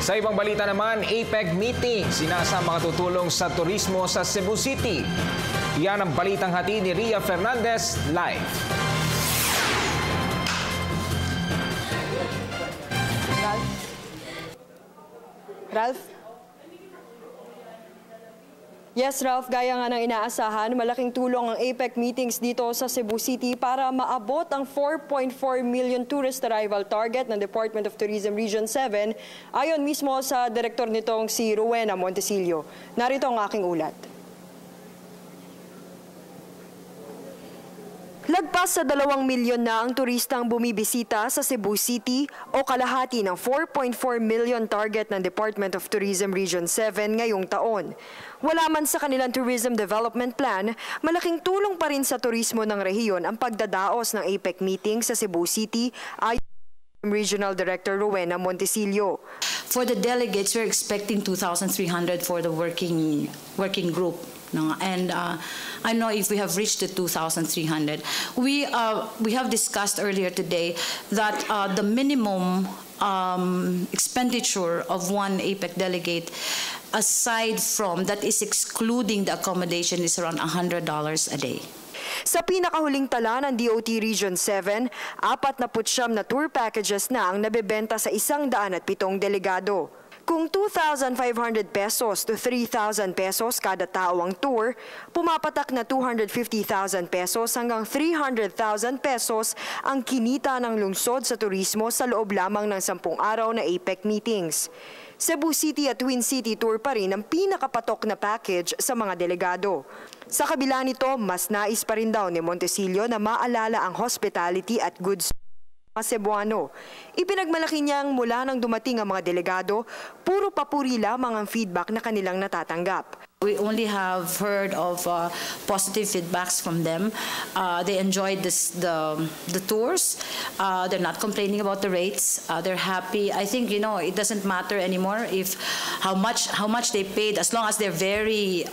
Sa ibang balita naman, APEC meeting sinasama makatutulong sa turismo sa Cebu City. Yan ang balitang hatid ni Ria Fernandez live. Ralph? Yes, Ralph, gaya nga ng inaasahan, malaking tulong ang APEC meetings dito sa Cebu City para maabot ang 4.4 million tourist arrival target ng Department of Tourism Region 7 ayon mismo sa direktor nitong si Rowena Montesillo. Narito ang aking ulat. Lagpas sa 2 milyon na ang turistang bumibisita sa Cebu City o kalahati ng 4.4 million target ng Department of Tourism Region 7 ngayong taon. Wala man sa kanilang Tourism Development Plan, malaking tulong pa rin sa turismo ng rehiyon ang pagdadaos ng APEC meeting sa Cebu City ayon Regional Director Rowena Montesillo. For the delegates, we're expecting 2,300 for the working group. No? And I know if we have reached the 2,300. We have discussed earlier today that the minimum expenditure of one APEC delegate, aside from that is excluding the accommodation, is around $100 a day. Sa pinakahuling tala ng DOT Region 7, 49 na tour packages na ang nabebenta sa 107 delegado. Kung 2,500 pesos to 3,000 pesos kada tao ang tour, pumapatak na 250,000 pesos hanggang 300,000 pesos ang kinita ng lungsod sa turismo sa loob lamang ng 10 araw na APEC meetings. Cebu City at Twin City Tour pa rin ang pinakapatok na package sa mga delegado. Sa kabila nito, mas nais pa rin daw ni Montesillo na maalala ang hospitality at goods mga Cebuano. Ipinagmalaki niyang mula nang dumating ang mga delegado, puro papuri lamang ang feedback na kanilang natatanggap. We only have heard of positive feedbacks from them. They enjoyed the tours. They're not complaining about the rates. They're happy. I think it doesn't matter anymore if how much they paid, as long as they're very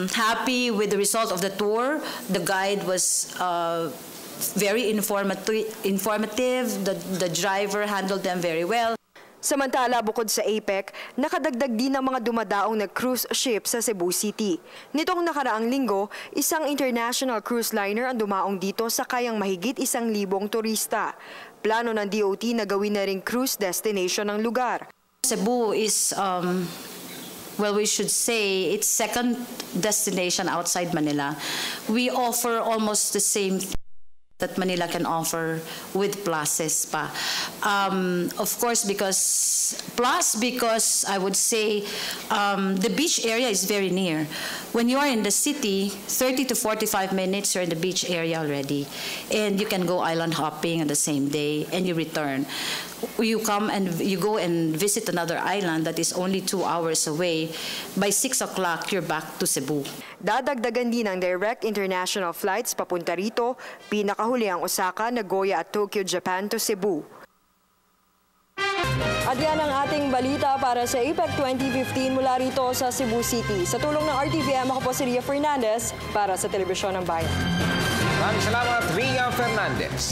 happy with the result of the tour. The guide was very informative. The driver handled them very well. Samantala, bukod sa APEC, nakadagdag din ang mga dumadaong na cruise ship sa Cebu City. Nitong nakaraang linggo, isang international cruise liner ang dumaong dito sa kayang mahigit 1,000 turista. Plano ng DOT na gawin na ring cruise destination ng lugar. Cebu is, well, we should say it's second destination outside Manila. We offer almost the same that Manila can offer with pluses pa. Of course, because I would say the beach area is very near. When you are in the city, 30 to 45 minutes you're in the beach area already. And you can go island hopping on the same day and you return. You come and you go and visit another island that is only 2 hours away. By 6 o'clock, you're back to Cebu. Dadagdagan din ang direct international flights papunta rito, pinakahuli ang Osaka, Nagoya at Tokyo, Japan to Cebu. At yan ang ating balita para sa APEC 2015 mula rito sa Cebu City. Sa tulong ng RTVM, ako po si Ria Fernandez para sa Telebisyon ng Bayan. Maraming salamat, Ria Fernandez.